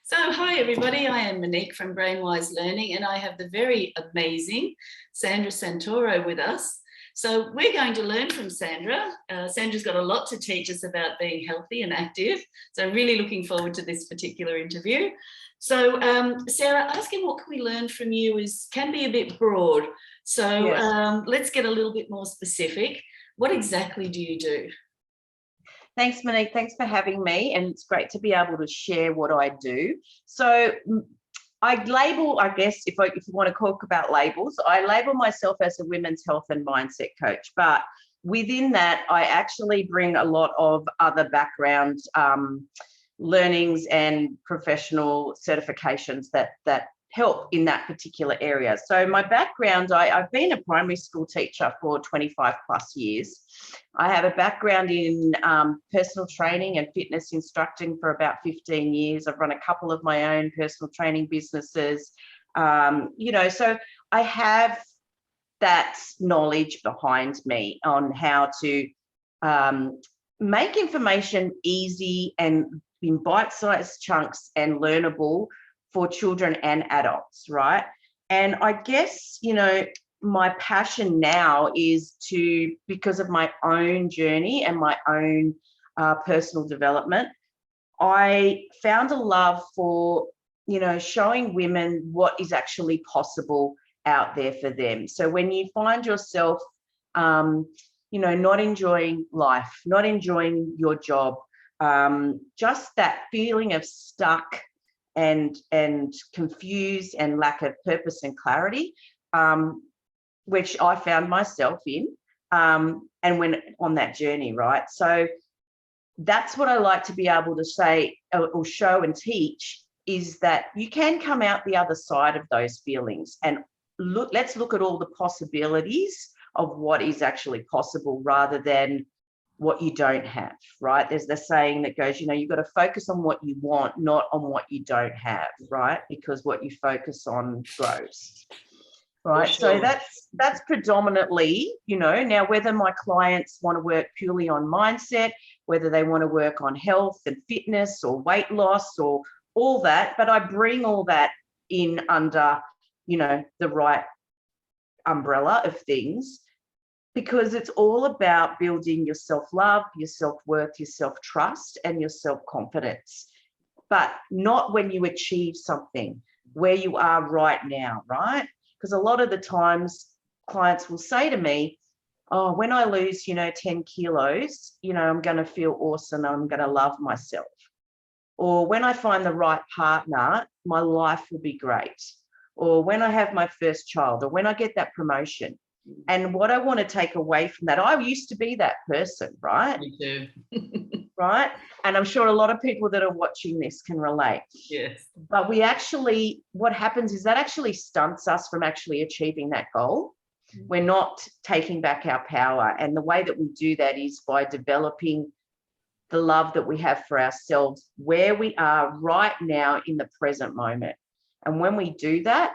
So, hi everybody, I am Monique from Brainwise Learning and I have the very amazing Sandra Santoro with us. So we're going to learn from Sandra. Sandra's got a lot to teach us about being healthy and active. So I'm really looking forward to this particular interview. So Sarah, asking what can we learn from you can be a bit broad. So Yes. let's get a little bit more specific. What exactly do you do? Thanks, Monique. Thanks for having me. And it's great to be able to share what I do. So I label, I guess, if you want to talk about labels, I label myself as a women's health and mindset coach. But within that, I actually bring a lot of other background learnings and professional certifications that help in that particular area. So my background, I've been a primary school teacher for 25 plus years. I have a background in personal training and fitness instructing for about 15 years. I've run a couple of my own personal training businesses. So I have that knowledge behind me on how to make information easy and in bite-sized chunks and learnable for children and adults, right? And I guess, my passion now is because of my own journey and my own personal development, I found a love for, showing women what is actually possible out there for them. So when you find yourself, not enjoying life, not enjoying your job, just that feeling of stuck and confused and lack of purpose and clarity, which I found myself in, and went on that journey, right? So that's what I like to be able to say or show and teach, is that you can come out the other side of those feelings and let's look at all the possibilities of what is actually possible rather than what you don't have, right? There's the saying that goes, you've got to focus on what you want, not on what you don't have, right? Because what you focus on grows, right? Sure. So that's predominantly, now whether my clients want to work purely on mindset, whether they want to work on health and fitness or weight loss or all that, but I bring all that in under, the right umbrella of things, because it's all about building your self-love, your self-worth, your self-trust, and your self-confidence, but not when you achieve something, where you are right now, right? Because a lot of the times clients will say to me, oh, when I lose, 10 kilos, I'm going to feel awesome. I'm going to love myself. Or when I find the right partner, my life will be great. Or when I have my first child, or when I get that promotion. And what I want to take away from that, I used to be that person, right? Me too. Right? And I'm sure a lot of people that are watching this can relate. Yes. But what happens is that actually stunts us from actually achieving that goal. We're not taking back our power. And the way that we do that is by developing the love that we have for ourselves, where we are right now in the present moment. And when we do that,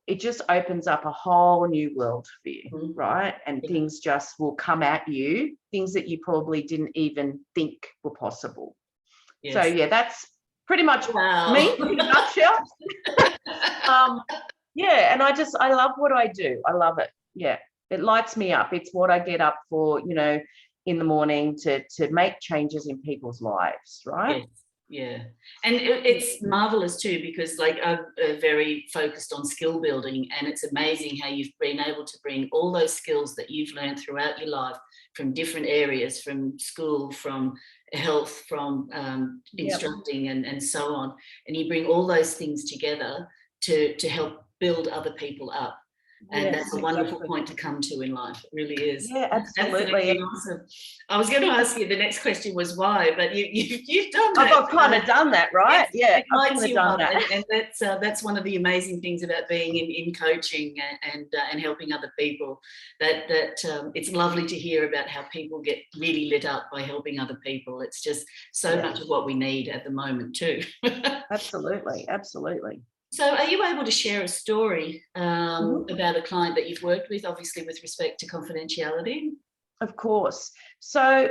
it just opens up a whole new world for you, right? And things just will come at you, things that you probably didn't even think were possible. Yes. So yeah, that's pretty much me in a nutshell. And I love what I do. I love it. Yeah, it lights me up. It's what I get up for, in the morning to make changes in people's lives, right? Yes. Yeah, and it's marvelous too, because I'm very focused on skill building, and it's amazing how you've been able to bring all those skills that you've learned throughout your life from different areas, from school, from health, from instructing and so on, and you bring all those things together to help build other people up. And that's a wonderful point to come to in life. It really is. Yeah, absolutely. Awesome. I was going to ask you, the next question was why, but you've done that. I've kind of done that, right? Yes, I've kind of done that. And that's one of the amazing things about being in coaching and helping other people. That it's lovely to hear about how people get really lit up by helping other people. It's just so much of what we need at the moment too. Absolutely. So are you able to share a story about a client that you've worked with, obviously with respect to confidentiality? Of course. So,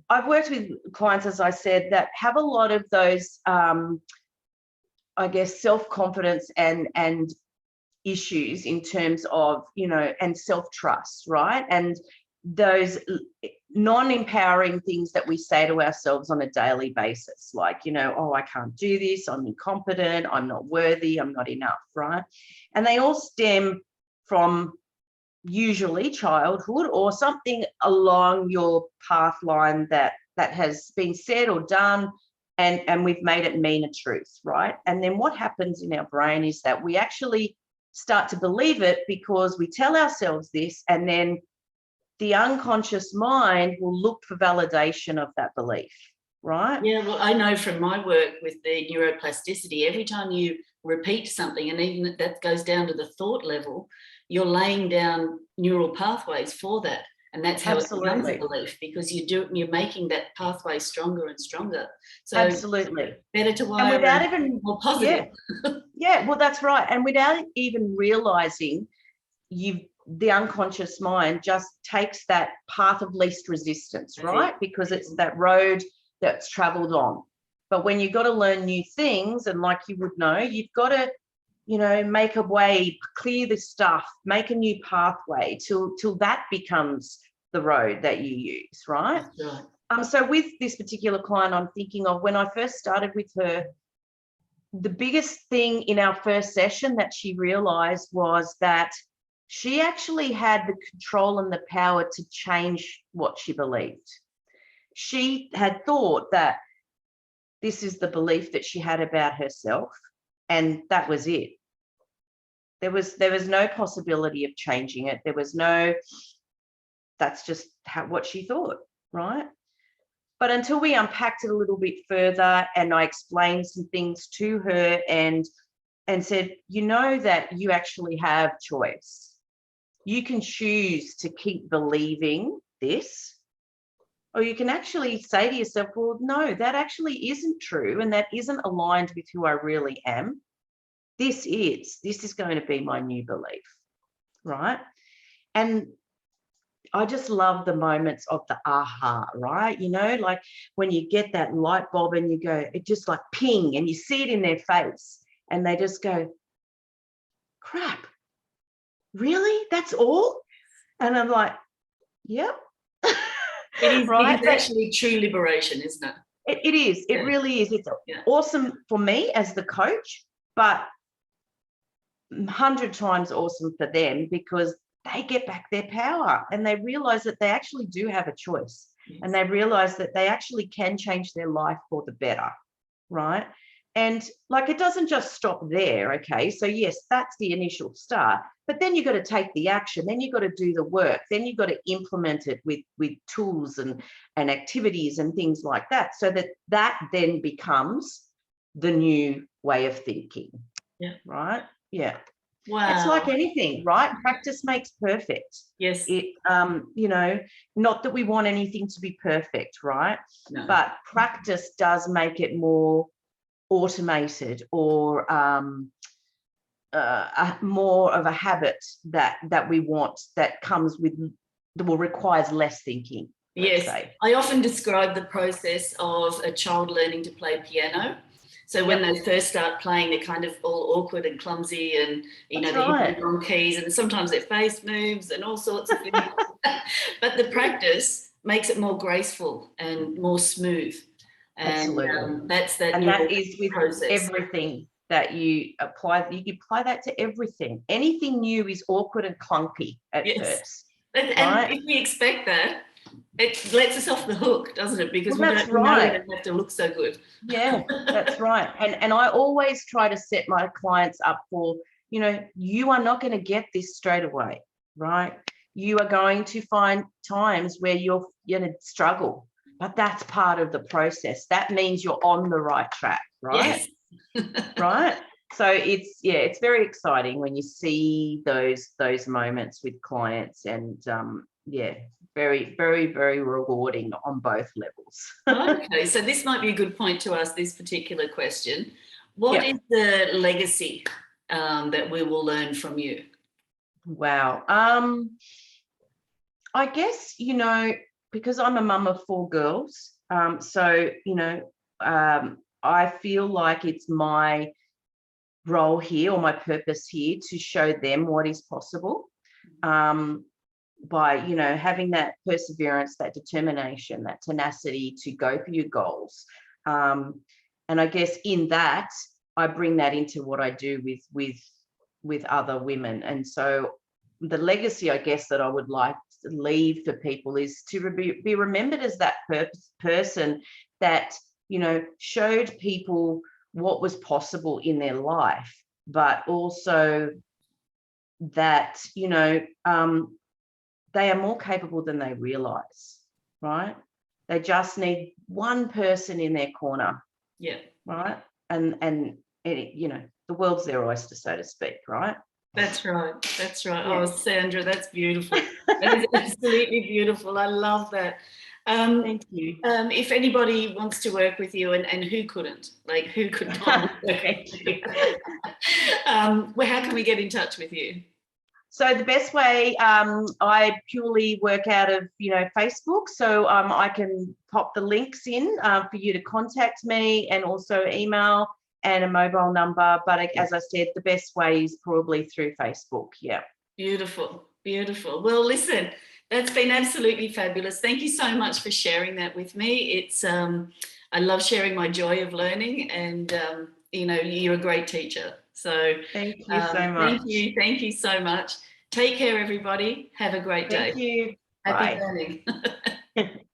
I've worked with clients, as I said, that have a lot of those, I guess, self-confidence and issues in terms of, and self-trust, right? And those non-empowering things that we say to ourselves on a daily basis, like, oh, I can't do this, I'm incompetent, I'm not worthy, I'm not enough, right? And they all stem from usually childhood or something along your path line that has been said or done, and we've made it mean a truth, right? And then what happens in our brain is that we actually start to believe it because we tell ourselves this, and then the unconscious mind will look for validation of that belief, right? Yeah, well, I know from my work with the neuroplasticity, every time you repeat something, and even that goes down to the thought level, you're laying down neural pathways for that. And that's how Absolutely. it becomes a belief, because you're making that pathway stronger and stronger. So absolutely, better to wire and without even more positive. Yeah, well, that's right. And without even realizing, the unconscious mind just takes that path of least resistance, right? Because it's that road that's traveled on. But when you've got to learn new things, and like you would know, you've got to, make a way, clear the stuff, make a new pathway till that becomes the road that you use, right? That's right. So with this particular client, I'm thinking of when I first started with her, the biggest thing in our first session that she realized was that she actually had the control and the power to change what she believed. She had thought that this is the belief that she had about herself, and that was it. There was no possibility of changing it. There was no, that's just what she thought, right? But until we unpacked it a little bit further, and I explained some things to her and said, that you actually have choice. You can choose to keep believing this, or you can actually say to yourself, well, no, that actually isn't true, and that isn't aligned with who I really am. This is going to be my new belief, right? And I just love the moments of the aha, right? Like when you get that light bulb and you go, it just like ping, and you see it in their face, and they just go, crap, really? That's all? And I'm like, yep. It is actually true liberation, isn't it? It is. It really is. It's awesome for me as the coach, but 100 times awesome for them, because they get back their power and they realize that they actually do have a choice. Yes. And they realize that they actually can change their life for the better, right? And like, it doesn't just stop there, okay? So yes, that's the initial start, but then you've got to take the action, then you've got to do the work, then you've got to implement it with tools and activities and things like that, so that then becomes the new way of thinking. Yeah. Right? Yeah. Wow. It's like anything, right? Practice makes perfect. Yes. It, not that we want anything to be perfect, right? No. But practice does make it more automated, or more of a habit that we want, that comes with, that will requires less thinking. Yes. Say. I often describe the process of a child learning to play piano. So when they first start playing, they're kind of all awkward and clumsy, and they're hitting the wrong keys, and sometimes their face moves and all sorts of things. But the practice makes it more graceful and more smooth. And absolutely. And that is with process. Everything that you apply. You apply that to everything. Anything new is awkward and clunky at first. And if we expect that, it lets us off the hook, doesn't it? Because we don't have to look so good. Yeah, that's right. And I always try to set my clients up for, you are not going to get this straight away, right? You are going to find times where you're going to struggle, but that's part of the process. That means you're on the right track, right? Yes. Right? So it's very exciting when you see those moments with clients, and very, very, very rewarding on both levels. Okay, so this might be a good point to ask this particular question. What is the legacy that we will learn from you? Wow. I guess, because I'm a mum of 4 girls, so, you know, I feel like it's my role here, or my purpose here, to show them what is possible, by, you know, having that perseverance, that determination, that tenacity to go for your goals. And I guess in that, I bring that into what I do with other women. And so the legacy, I guess, that I would like to leave for people is to be remembered as that person that, you know, showed people what was possible in their life, but also that, you know, they are more capable than they realize, right? They just need one person in their corner, Yeah. right? And it, you know, the world's their oyster, so to speak, right? That's right. That's right. Yeah. Oh, Sandra, that's beautiful. That is absolutely beautiful. I love that. Thank you. If anybody wants to work with you, and who couldn't, like who could not work Thank with you. you? Well, how can we get in touch with you? So the best way, I purely work out of, you know, Facebook. So I can pop the links in for you to contact me, and also email and a mobile number. But as I said, the best way is probably through Facebook. Yeah. Beautiful, beautiful. Well, listen, that's been absolutely fabulous. Thank you so much for sharing that with me. It's I love sharing my joy of learning, and you know, you're a great teacher. So Thank you so much. thank you so much. Take care, everybody. Have a great day. Thank you. Happy Bye. learning.